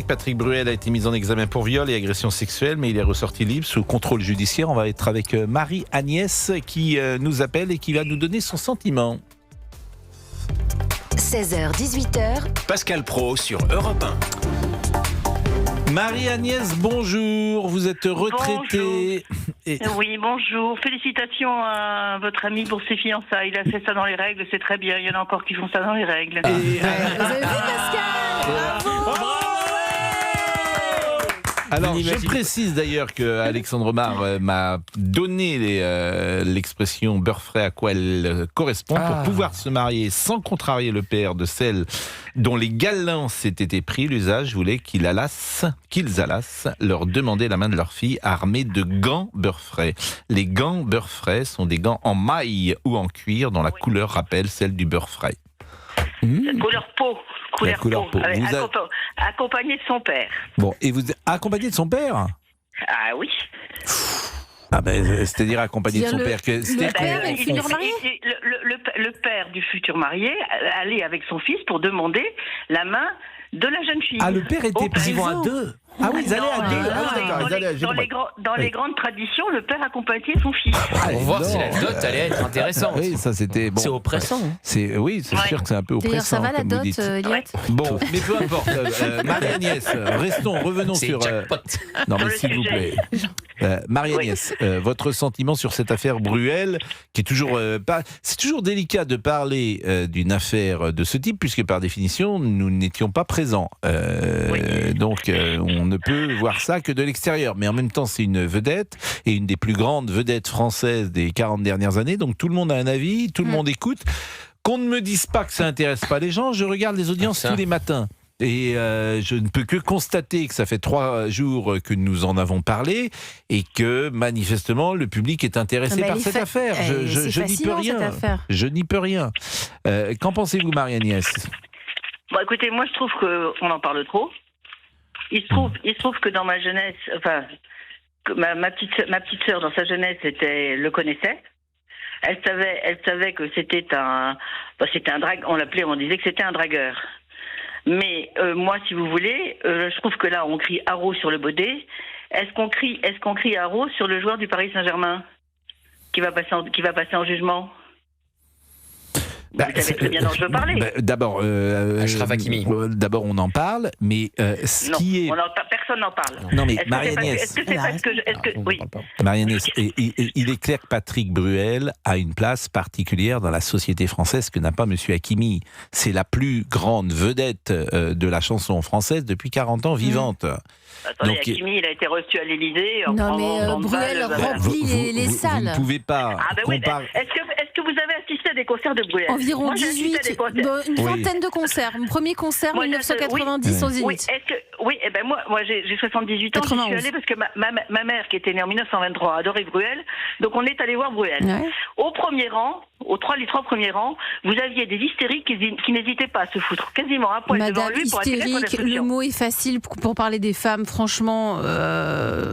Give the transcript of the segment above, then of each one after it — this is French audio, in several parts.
Patrick Bruel a été mis en examen pour viol et agression sexuelle, mais il est ressorti libre sous contrôle judiciaire. On va être avec Marie-Agnès qui nous appelle et qui va nous donner son sentiment. 16h-18h, Pascal Praud sur Europe 1. Marie-Agnès, bonjour, vous êtes retraitée. Oui, bonjour. Félicitations à votre ami pour ses fiançailles. Il a fait ça dans les règles, c'est très bien. Il y en a encore qui font ça dans les règles. Et, vous avez vu Pascal? Bravo. alors, je précise d'ailleurs que Alexandre Mar m'a donné l'expression beurre frais à quoi elle correspond pour pouvoir se marier sans contrarier le père de celle dont les galants s'étaient épris. L'usage voulait qu'ils allassent leur demander la main de leur fille armée de gants beurre frais. Les gants beurre frais sont des gants en maille ou en cuir dont la couleur rappelle celle du beurre frais. Couleur peau. Couleur peau. Accompagné de son père. Bon, et vous êtes accompagné de son père ? Ah oui. Ah ben, c'est-à-dire accompagné de son père. Le père du futur marié allait avec son fils pour demander la main de la jeune fille. Ah, le père était présent à deux. Ah oui, ils allaient à deux. Dans les grandes traditions, le père accompagnait son fils. Pour voir si la dot allait être intéressante. Oui, ça c'était bon. C'est oppressant. C'est sûr que c'est un peu oppressant. D'ailleurs, ça va la dot, Elliot ? Bon, mais peu importe. Marie-Agnès, revenons sur. Non, mais s'il vous plaît. Marie-Agnès, votre sentiment sur cette affaire Bruel, qui est toujours pas. C'est toujours délicat de parler d'une affaire de ce type, puisque par définition, nous n'étions pas présents. Donc, on ne peut voir ça que de l'extérieur. Mais en même temps, c'est une vedette, et une des plus grandes vedettes françaises des 40 dernières années. Donc, tout le monde a un avis, tout le monde écoute. Qu'on ne me dise pas que ça n'intéresse pas les gens, je regarde les audiences tous les matins. Et je ne peux que constater que ça fait 3 jours que nous en avons parlé et que manifestement le public est intéressé par cette affaire. Je n'y peux rien. Je n'y peux rien. Qu'en pensez-vous, Marie-Agnès ? Bon, écoutez, moi je trouve qu'on en parle trop. Il se trouve que dans ma jeunesse, enfin, que ma petite sœur dans sa jeunesse le connaissait. Elle savait que c'était un on disait que c'était un dragueur. Mais moi, si vous voulez, je trouve que là, on crie haro sur le baudet. Est-ce qu'on crie haro sur le joueur du Paris Saint-Germain qui va passer en jugement? Vous savez très bien dont je veux parler. D'abord, Achraf Hakimi. D'abord, on en parle, mais personne n'en parle. Non, mais Marie-Agnès. Oui. Marie-Agnès, il est clair que Patrick Bruel a une place particulière dans la société française que n'a pas Monsieur Hakimi. C'est la plus grande vedette de la chanson française depuis 40 ans vivante. Attendez, donc, Hakimi, il a été reçu à l'Élysée. Non, mais Bruel remplit les salles. Vous ne pouvez pas. Est-ce que vous avez assisté à des concerts de Bruel? Environ 18, une vingtaine de concerts. Mon premier concert, 1990, au Zénith. Oui, moi j'ai 78 ans, 91. Je suis allée parce que ma mère, qui était née en 1923, adorait Bruel, donc on est allé voir Bruel. Ouais. Au premier rang, les trois premiers rangs, vous aviez des hystériques qui n'hésitaient pas à se foutre quasiment à poil devant lui pour attirer son attention. Le mot est facile pour parler des femmes, franchement,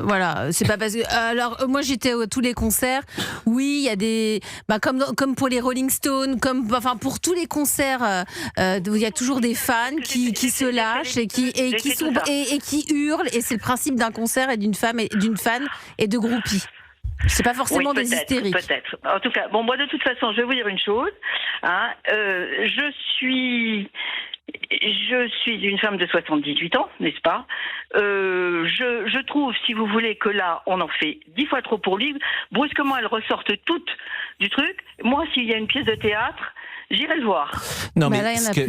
voilà, c'est pas parce que... Alors, moi j'étais à tous les concerts, oui, il y a des... comme pour les Rolling Stones, pour tous les concerts, il y a toujours des fans qui se lâchent et qui hurlent, et c'est le principe d'un concert et d'une fan et de groupies. C'est pas forcément des hystériques. Peut-être. En tout cas, moi de toute façon, je vais vous dire une chose. Je suis une femme de 78 ans, n'est-ce pas ? Je trouve, si vous voulez, que là, on en fait 10 fois trop pour lui. Brusquement, elles ressortent toutes du truc. Moi, s'il y a une pièce de théâtre, j'irai le voir. Non, mais là, il y en a plus. Et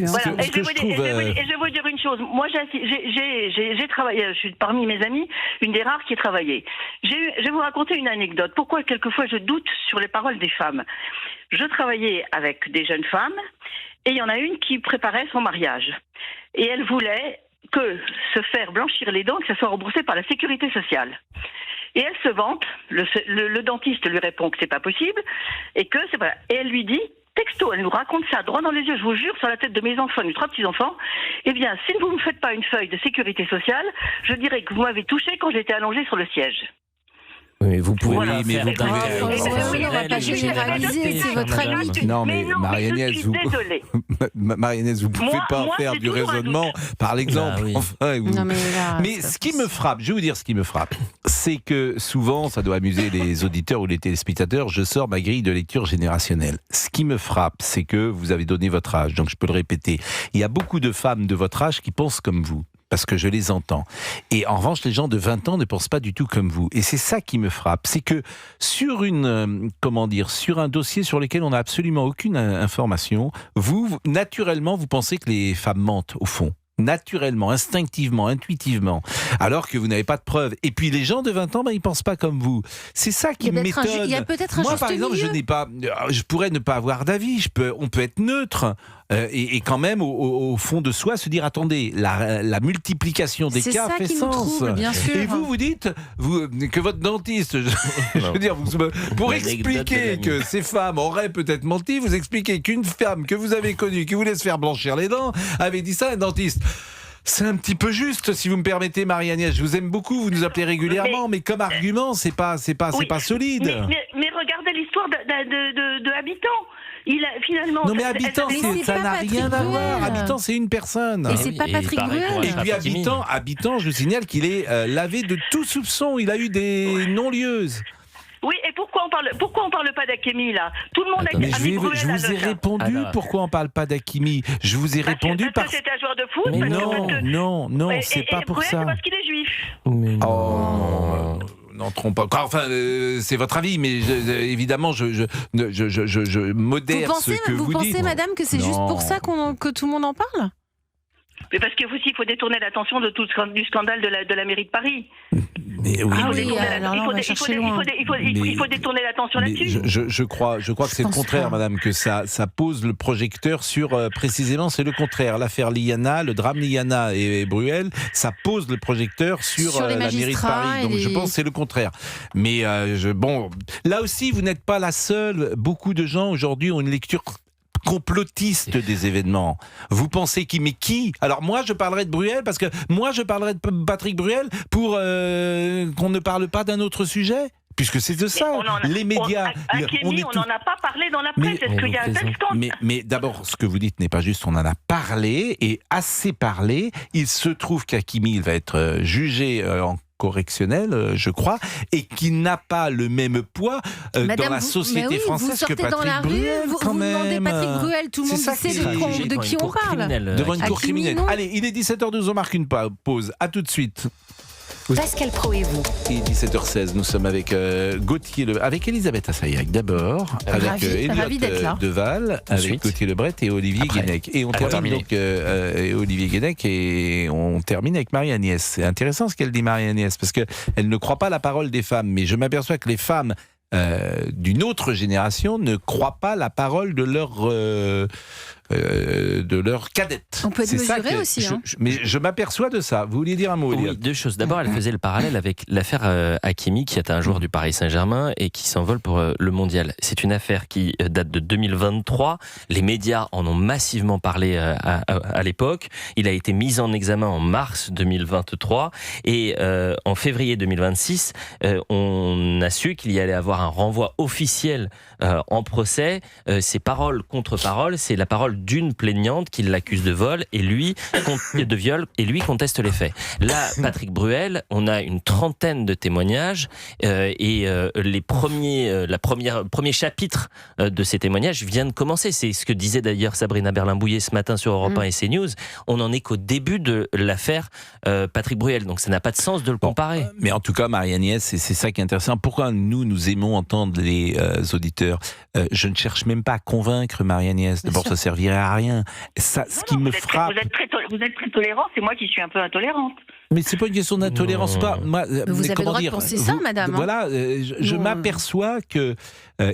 je vais vous dire une chose. Moi, j'ai travaillé, je suis parmi mes amis, une des rares qui a travaillé. Je vais vous raconter une anecdote. Pourquoi, quelquefois, je doute sur les paroles des femmes. Je travaillais avec des jeunes femmes, et il y en a une qui préparait son mariage. Et elle voulait se faire blanchir les dents, que ça soit remboursé par la sécurité sociale. Et elle se vante, le dentiste lui répond que c'est pas possible, et elle lui dit, texto, elle nous raconte ça droit dans les yeux, je vous jure, sur la tête de mes enfants, mes 3 petits-enfants, eh bien, si vous ne me faites pas une feuille de sécurité sociale, je dirais que vous m'avez touché quand j'étais allongée sur le siège. Oui, vous pouvez Voilà. mais vous pouvez. On va pas généraliser, c'est votre avis. Non, mais Marie-Agnès, je suis désolée. Marie-Agnès, vous pouvez pas moi, faire c'est du toujours un raisonnement par l'exemple. Bah oui. Enfin, Non, mais là, mais c'est ce pas qui me frappe, je vais vous dire ce qui me frappe, c'est que souvent, ça doit amuser les auditeurs ou les téléspectateurs, je sors ma grille de lecture générationnelle. Ce qui me frappe, c'est que vous avez donné votre âge, donc je peux le répéter. Il y a beaucoup de femmes de votre âge qui pensent comme vous. Parce que je les entends. Et en revanche, les gens de 20 ans ne pensent pas du tout comme vous. Et c'est ça qui me frappe. C'est que sur sur un dossier sur lequel on n'a absolument aucune information, vous, naturellement, vous pensez que les femmes mentent, au fond. Naturellement, instinctivement, intuitivement, alors que vous n'avez pas de preuves. Et puis les gens de 20 ans, ils pensent pas comme vous. C'est ça qui m'étonne. Il y a peut-être un Moi, juste par exemple, milieu. je pourrais ne pas avoir d'avis. On peut être neutre et quand même, au fond de soi, se dire attendez, la multiplication des C'est cas ça fait qui nous sens. trouble, bien sûr. Et vous dites que votre dentiste, je veux dire, pour expliquer que ces femmes auraient peut-être menti, vous expliquez qu'une femme que vous avez connue, qui voulait se faire blanchir les dents, avait dit ça à un dentiste. C'est un petit peu juste, si vous me permettez, Marie-Agnès. Je vous aime beaucoup, vous nous appelez régulièrement, mais comme argument, c'est pas solide. Mais regardez l'histoire de Habitant. Finalement. Non mais Habitant, ça n'a rien à voir. Habitant, c'est une personne. Et c'est pas Patrick Bruel. Et puis Habitant, je vous signale qu'il est lavé de tout soupçon. Il a eu des non-lieuses. Oui, et pourquoi on parle pas d'Akemi là? Tout le monde Mais je vous ai répondu pourquoi on parle pas d'Akimi. Je vous ai répondu parce que c'est un joueur de foot. Non, c'est pas pour ça. C'est parce qu'il est juif. Oh, n'entrons pas. Enfin, c'est votre avis, mais évidemment, je modère ce que vous dites. Vous pensez, madame, que c'est juste pour ça que tout le monde en parle? Mais parce que aussi, il faut détourner l'attention du scandale de la mairie de Paris. Mais oui, il faut détourner l'attention là-dessus. Je crois que c'est le contraire, madame, que ça pose le projecteur sur, précisément, c'est le contraire. L'affaire Liana, le drame Liana et Bruel, ça pose le projecteur sur la mairie de Paris. Donc je pense que c'est le contraire. Mais là aussi, vous n'êtes pas la seule. Beaucoup de gens aujourd'hui ont une lecture complotiste des événements. Vous pensez qui? Alors moi je parlerai de Bruel parce que moi je parlerai de Patrick Bruel pour qu'on ne parle pas d'un autre sujet. Puisque c'est de ça, les médias. On n'en a pas parlé dans la presse. Est-ce qu'il y a un tel scandale? Mais d'abord, ce que vous dites n'est pas juste. On en a parlé et assez parlé. Il se trouve qu'Hakimi il va être jugé en correctionnel, je crois, et qui n'a pas le même poids dans la société française que Patrick Bruel, quand même. Vous demandez Patrick Bruel, tout le monde sait de qui on parle. Devant une cour criminelle. Allez, il est 17h12, on marque une pause. À tout de suite. Pascal Praud et vous. Et 17h16, nous sommes avec Gauthier, avec Elisabeth Assayag d'abord, avec Elliot Deval, avec Gauthier Lebret et Olivier Guénec. Et on termine donc Olivier Guénec et on termine avec Marie-Agnès. C'est intéressant ce qu'elle dit, Marie-Agnès, parce qu'elle ne croit pas la parole des femmes, mais je m'aperçois que les femmes d'une autre génération ne croient pas la parole de leur cadette. On peut être mesuré aussi. Mais je m'aperçois de ça. Vous vouliez dire un mot, Eliott? Oui, deux choses. D'abord, elle faisait le parallèle avec l'affaire Hakimi, qui est un joueur du Paris Saint-Germain et qui s'envole pour le mondial. C'est une affaire qui date de 2023. Les médias en ont massivement parlé à l'époque. Il a été mis en examen en mars 2023 et en février 2026, on a su qu'il y allait avoir un renvoi officiel en procès. C'est parole contre parole, c'est la parole d'une plaignante qui l'accuse de viol et lui conteste les faits. Là, Patrick Bruel, on a une trentaine de témoignages et les premier chapitre de ces témoignages vient de commencer. C'est ce que disait d'ailleurs Sabrina Berlin-Bouillet ce matin sur Europe 1 et CNews. On n'en est qu'au début de l'affaire Patrick Bruel, donc ça n'a pas de sens de le comparer. Mais en tout cas, Marie-Agnès, c'est ça qui est intéressant. Pourquoi nous aimons entendre les auditeurs? Je ne cherche même pas à convaincre Marie-Agnès. D'abord, ça servirait à rien. Ce qui me frappe. Vous êtes très tolérant, c'est moi qui suis un peu intolérante. Mais c'est pas une question d'intolérance, pas. Moi, vous avez le droit de penser ça, madame. Voilà, je m'aperçois que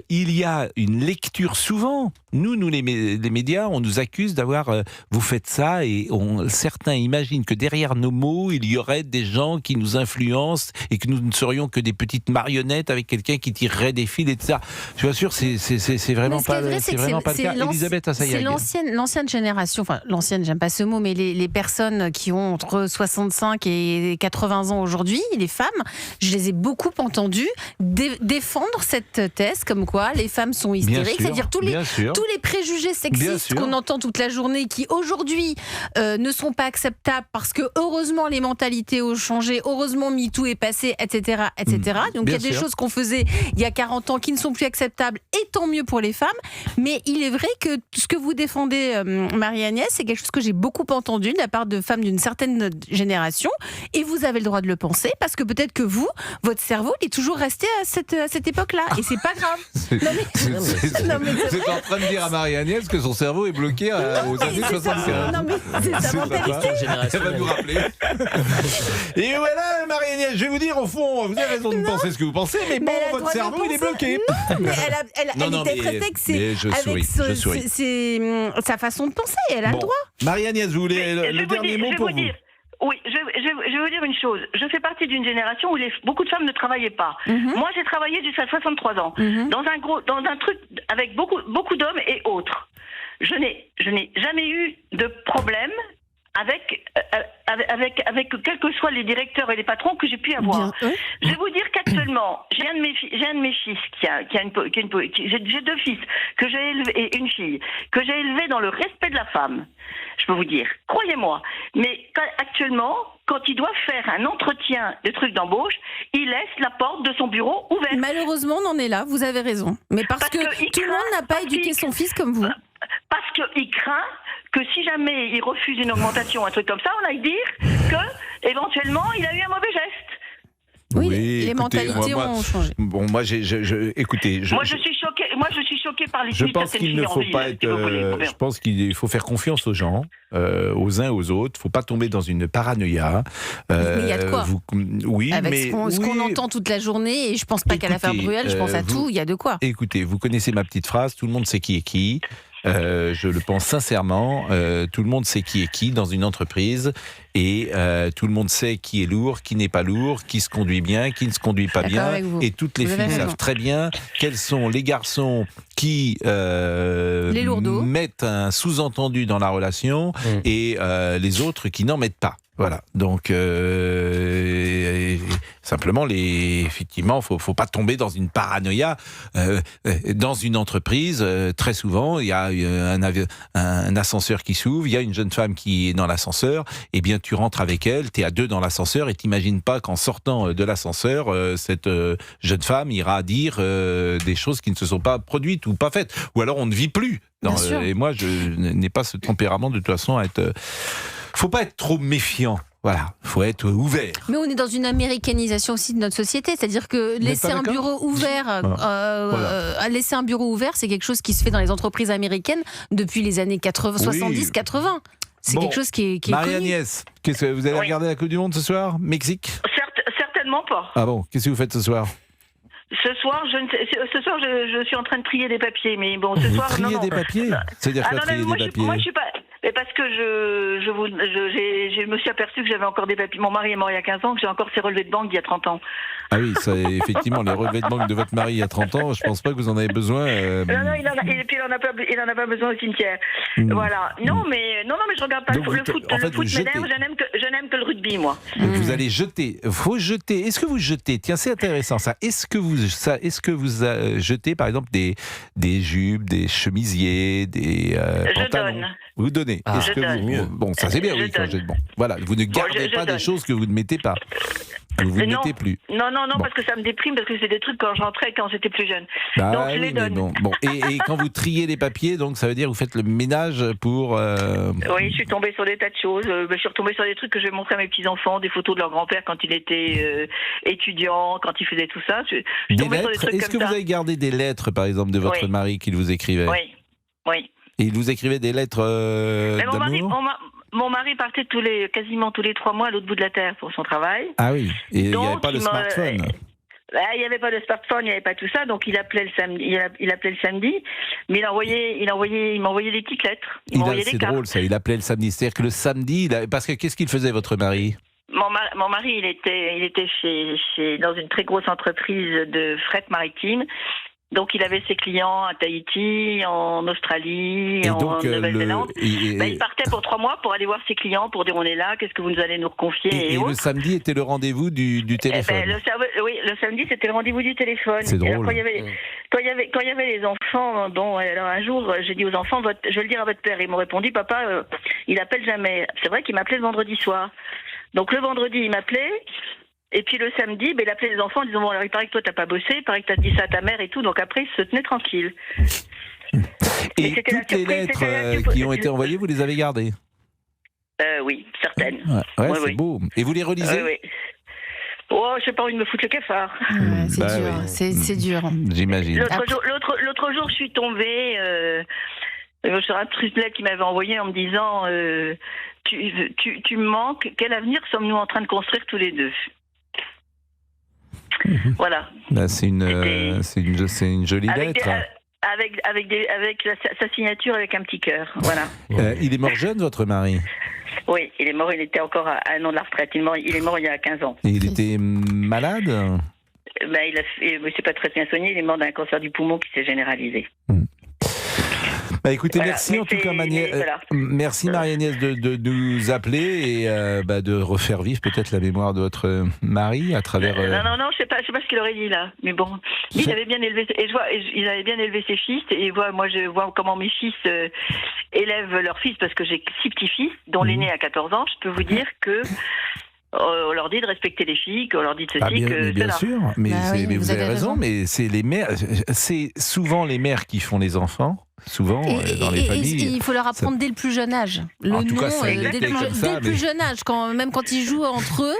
il y a une lecture souvent. Nous les médias, on nous accuse d'avoir. Vous faites ça et certains imaginent que derrière nos mots, il y aurait des gens qui nous influencent et que nous ne serions que des petites marionnettes avec quelqu'un qui tirerait des fils et tout ça. Je vous assure, c'est vraiment pas le cas. Elisabeth Assayag. C'est l'ancienne génération. Enfin, l'ancienne, j'aime pas ce mot, mais les personnes qui ont entre 65 qui a 80 ans aujourd'hui, les femmes, je les ai beaucoup entendues défendre cette thèse comme quoi les femmes sont hystériques, c'est-à-dire tous les préjugés sexistes qu'on entend toute la journée qui aujourd'hui ne sont pas acceptables parce que heureusement les mentalités ont changé, heureusement MeToo est passé, etc. etc. Donc il y a des choses qu'on faisait il y a 40 ans qui ne sont plus acceptables et tant mieux pour les femmes. Mais il est vrai que ce que vous défendez, Marie-Agnès, c'est quelque chose que j'ai beaucoup entendu de la part de femmes d'une certaine génération et vous avez le droit de le penser parce que peut-être que vous, votre cerveau, il est toujours resté à cette époque-là et c'est pas grave. Vous êtes en train de dire à Marie-Agnès que son cerveau est bloqué aux années 75. Non mais c'est sa mentalité. Elle va nous rappeler. Et voilà, Marie-Agnès, je vais vous dire, au fond, vous avez raison de penser ce que vous pensez, mais bon, votre cerveau, il est bloqué. Non, mais elle interprète que c'est sa façon de penser, elle a le droit. Marie-Agnès, vous voulez le dernier mot pour vous? Oui, je vais vous dire une chose. Je fais partie d'une génération où beaucoup de femmes ne travaillaient pas. Moi, j'ai travaillé jusqu'à 63 ans dans un truc avec beaucoup d'hommes et autres. Je n'ai jamais eu de problème avec quels que soient les directeurs et les patrons que j'ai pu avoir. Je vais vous dire qu'actuellement, j'ai un de mes fils j'ai 2 fils que j'ai élevés et une fille que j'ai élevés dans le respect de la femme. Je peux vous dire, croyez-moi. Mais actuellement, quand il doit faire un entretien de truc d'embauche, il laisse la porte de son bureau ouverte. Malheureusement, on en est là. Vous avez raison. Mais parce que tout le monde n'a pas éduqué son fils comme vous. Parce qu'il craint que si jamais il refuse une augmentation, un truc comme ça, on aille dire que éventuellement il a eu un mauvais geste. Oui, les mentalités ont changé. Bon, moi, écoutez, moi je suis choquée par les je pense qu'il ne faut pas être. Je pense qu'il faut faire confiance aux gens, aux uns aux autres. Il ne faut pas tomber dans une paranoïa. Mais il y a de quoi. Oui, avec mais ce qu'on entend toute la journée, et je pense pas qu'à l'affaire Bruel, je pense à tout. Il y a de quoi. Écoutez, vous connaissez ma petite phrase. Tout le monde sait qui est qui. Je le pense sincèrement, tout le monde sait qui est qui dans une entreprise et tout le monde sait qui est lourd, qui n'est pas lourd, qui se conduit bien, qui ne se conduit pas bien, et toutes les filles savent très bien quels sont les garçons qui mettent un sous-entendu dans la relation et les autres qui n'en mettent pas. Voilà, donc simplement, effectivement, faut pas tomber dans une paranoïa. Dans une entreprise, très souvent, il y a un ascenseur qui s'ouvre, il y a une jeune femme qui est dans l'ascenseur, et bien tu rentres avec elle, tu es à 2 dans l'ascenseur, et t'imagines pas qu'en sortant de l'ascenseur, cette jeune femme ira dire des choses qui ne se sont pas produites ou pas faites, ou alors on ne vit plus. Et moi, je n'ai pas ce tempérament de toute façon à être... Faut pas être trop méfiant. Voilà, faut être ouvert. Mais on est dans une américanisation aussi de notre société, c'est-à-dire que laisser un bureau ouvert, laisser un bureau ouvert, c'est quelque chose qui se fait dans les entreprises américaines depuis les années 70-80. C'est quelque chose qui est Marie-Agnès, qu'est-ce que vous allez regarder la Coupe du Monde ce soir, Mexique? Certainement pas. Ah bon, qu'est-ce que vous faites ce soir? Ce soir, je suis en train de trier des papiers, mais bon, ce soir, trier des papiers? C'est-à-dire quoi, trier des papiers? Moi, je suis pas... Mais parce que je me suis aperçu que j'avais encore des papiers. Mon mari est mort il y a 15 ans, que j'ai encore ses relevés de banque d'il y a 30 ans. Ah oui, ça, effectivement, les relevés de banque de votre mari il y a 30 ans, je pense pas que vous en avez besoin. Non, il en a pas besoin au cimetière. Voilà. Non, mais je regarde pas le foot. Le foot m'énerve, je n'aime que le rugby, moi. Vous allez jeter. Faut jeter. Est-ce que vous jetez? Tiens, c'est intéressant ça. Est-ce que vous jetez, par exemple, des jupes, des chemisiers, des pantalons? Vous donnez. Est-ce que vous... Bon, ça c'est bien, oui, quand bon. Voilà, vous ne gardez pas des choses que vous ne mettez pas. Que vous ne mettez plus. Non, parce que ça me déprime, parce que c'est des trucs quand j'entrais, quand j'étais plus jeune. Donc je les donne. Bon. Et quand vous triez les papiers, donc ça veut dire que vous faites le ménage pour... Oui, je suis tombée sur des tas de choses. Je suis retombée sur des trucs que je vais montrer à mes petits-enfants, des photos de leur grand-père quand il était étudiant, quand il faisait tout ça. Je suis tombée sur des trucs comme ça. Est-ce que vous avez gardé des lettres, par exemple, de votre mari qu'il vous écrivait? Oui. Et il vous écrivait des lettres d'amour? Mon mari partait quasiment tous les 3 mois à l'autre bout de la terre pour son travail. Ah oui, et il n'y avait pas de smartphone. Il n'y avait pas de smartphone, il n'y avait pas tout ça, donc il appelait le samedi. Il appelait le samedi, mais il m'envoyait des petites lettres. C'est drôle ça, il appelait le samedi. C'est-à-dire que le samedi, parce que qu'est-ce qu'il faisait votre mari? Mon mari, il était dans une très grosse entreprise de fret maritime. Donc il avait ses clients à Tahiti, en Australie, en Nouvelle-Zélande. Il partait pour 3 mois pour aller voir ses clients, pour dire on est là, qu'est-ce que vous nous allez nous reconfier. Et le samedi était le rendez-vous du téléphone. Oui, le samedi c'était le rendez-vous du téléphone. C'est drôle. Alors, quand il y avait les enfants, alors un jour j'ai dit aux enfants, je vais le dire à votre père. Ils m'ont répondu, papa, il appelle jamais. C'est vrai qu'il m'appelait le vendredi soir. Donc le vendredi il m'appelait. Et puis le samedi, il appelait les enfants en disant, bon, alors il paraît que toi t'as pas bossé, il paraît que t'as dit ça à ta mère et tout, donc après il se tenait tranquille. Et toutes les lettres qui ont été envoyées, vous les avez gardées? Oui, certaines. Ouais, c'est beau. Et vous les relisez? Oui. Oh, j'ai pas envie de me foutre le cafard. C'est dur, c'est dur. J'imagine. L'autre jour, je suis tombée sur un truc qui m'avait envoyé en me disant, tu me manques, quel avenir sommes-nous en train de construire tous les deux? Voilà. C'est une jolie lettre. Avec sa signature avec un petit cœur. Voilà. Il est mort jeune, votre mari? Oui, il est mort, il était encore à un an de la retraite. Il est mort il y a 15 ans. Et il était malade? C'est pas très bien soigné, il est mort d'un cancer du poumon qui s'est généralisé. Écoutez, merci en tout cas, merci Marie-Agnès de nous appeler et de refaire vivre peut-être la mémoire de votre mari à travers. Non, je sais pas ce qu'il aurait dit là, mais bon, il avait bien élevé il avait bien élevé ses fils et moi je vois comment mes fils élèvent leurs fils parce que j'ai 6 petits-fils dont l'aîné a 14 ans. Je peux vous dire que on leur dit de respecter les filles, qu'on leur dit de ceci, bien sûr, mais vous avez raison, mais c'est les mères, c'est souvent les mères qui font les enfants. Souvent, dans les familles. Il faut leur apprendre dès le plus jeune âge. Dès le plus jeune âge. Même quand ils jouent entre eux,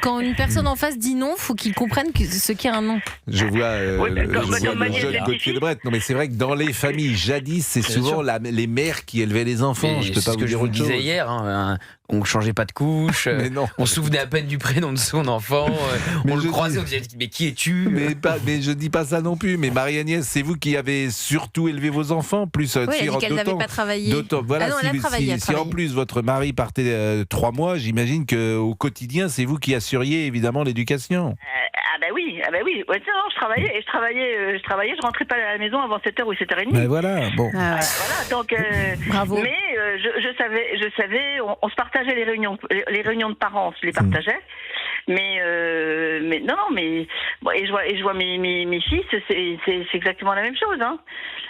quand une personne en face dit non, il faut qu'ils comprennent ce qu'est un non. Je vois le jeune Gauthier Lebret. Non, mais c'est vrai que dans les familles, jadis, c'est souvent les mères qui élevaient les enfants. Je peux pas vous dire autre chose. Je disais hier, on ne changeait pas de couche, on se souvenait à peine du prénom de son enfant, on le croisait, on disait mais qui es-tu? Mais je dis pas ça non plus. Mais Marie-Agnès, c'est vous qui avez surtout élevé vos enfants. Plus, elle a dit qu'elle n'avait pas travaillé. Voilà, elle a travaillé. Si en plus votre mari partait 3 mois, j'imagine qu'au quotidien, c'est vous qui assuriez évidemment l'éducation. Oui. Ouais, non, je travaillais, je rentrais pas à la maison avant 7h ou 7h30. Ben voilà, bon. Voilà, donc bravo. Mais je savais, on se partageait les réunions de parents, on se les partageait. Mais je vois mes fils, c'est exactement la même chose, hein.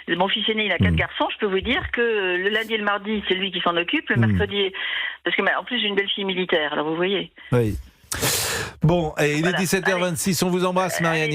Mon fils aîné, il a 4 garçons, je peux vous dire que le lundi et le mardi, c'est lui qui s'en occupe, le mercredi, parce que en plus j'ai une belle-fille militaire, alors vous voyez. Oui. Bon, il est 17h26, on vous embrasse, Marie-Agnès.